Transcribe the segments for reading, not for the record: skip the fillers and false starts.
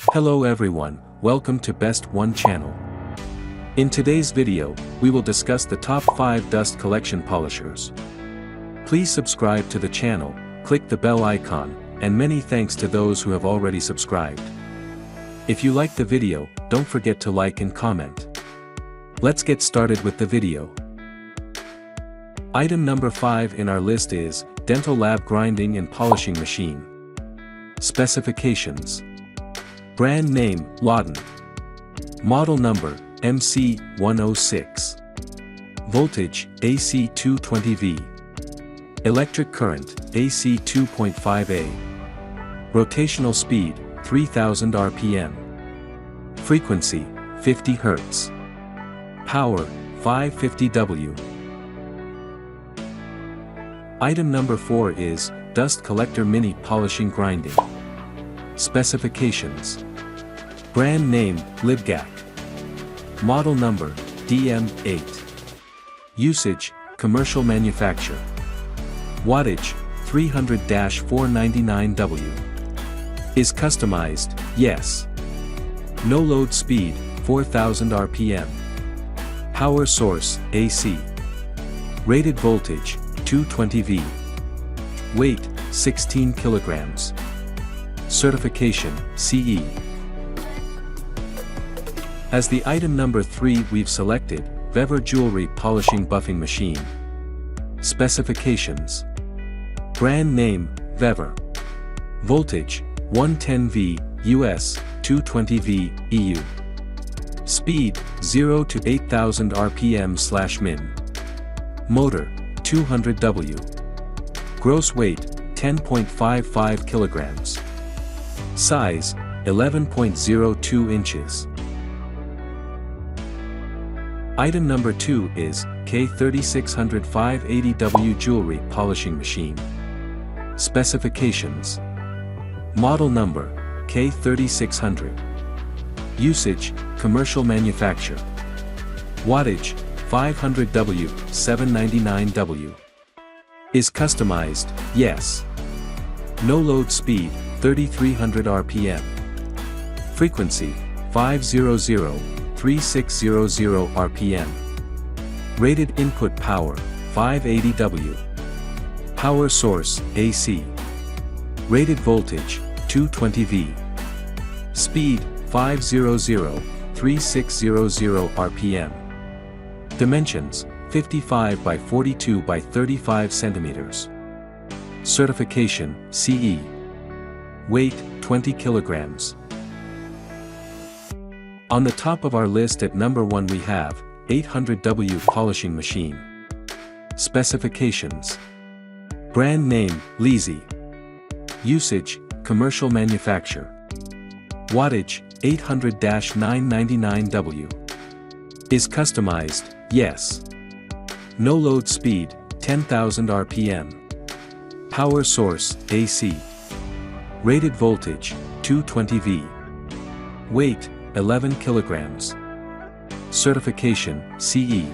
Hello everyone, welcome to Best One channel. In today's video, we will discuss the top 5 dust collection polishers. Please subscribe to the channel, click the bell icon, and many thanks to those who have already subscribed. If you like the video, don't forget to like and comment. Let's get started with the video. Item number 5 in our list is Dental Lab Grinding and Polishing Machine. Specifications. Brand name, Lawton. Model number, MC106. Voltage, AC 220V. Electric current, AC 2.5A. Rotational speed, 3000 RPM. Frequency, 50 Hz. Power, 550W. Item number 4 is Dust Collector Mini Polishing Grinding. Specifications. Brand name, Libgac. Model number, DM8. Usage, commercial manufacture. Wattage, 300-499W. Is customized, yes. No load speed, 4000 RPM. Power source, AC. Rated voltage, 220V. Weight, 16 kilograms. Certification, CE. As the item number 3 we've selected, Vever Jewelry Polishing Buffing Machine. Specifications. Brand name, Vever. Voltage, 110V, US, 220V, EU. Speed, 0 to 8000 RPM/min. Motor, 200W. Gross weight, 10.55 kilograms. Size, 11.02 inches. Item number 2 is K3600 580W Jewelry Polishing Machine. Specifications. Model number, K3600. Usage, commercial manufacture. Wattage, 500W, 799W. Is customized, yes. No load speed, 3300 RPM. Frequency, 500-3600 RPM. Rated input power, 580W. Power source, AC. Rated voltage, 220V. Speed, 500-3600 RPM. Dimensions, 55 by 42 by 35 centimeters. Certification, CE. Weight, 20 kilograms. On the top of our list at number 1 we have 800W Polishing Machine. Specifications. Brand name, Leezy. Usage, commercial manufacture. Wattage, 800-999W. Is customized, yes. No load speed, 10,000 RPM. Power source, AC. Rated voltage, 220V. Weight, 11 kilograms. Certification, CE.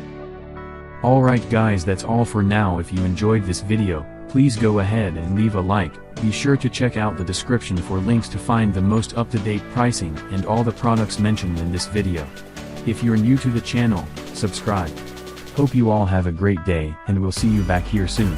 Alright guys, that's all for now. If you enjoyed this video, please go ahead and leave a like. Be sure to check out the description for links to find the most up-to-date pricing and all the products mentioned in this video. If you're new to the channel, subscribe. Hope you all have a great day, and we'll see you back here soon.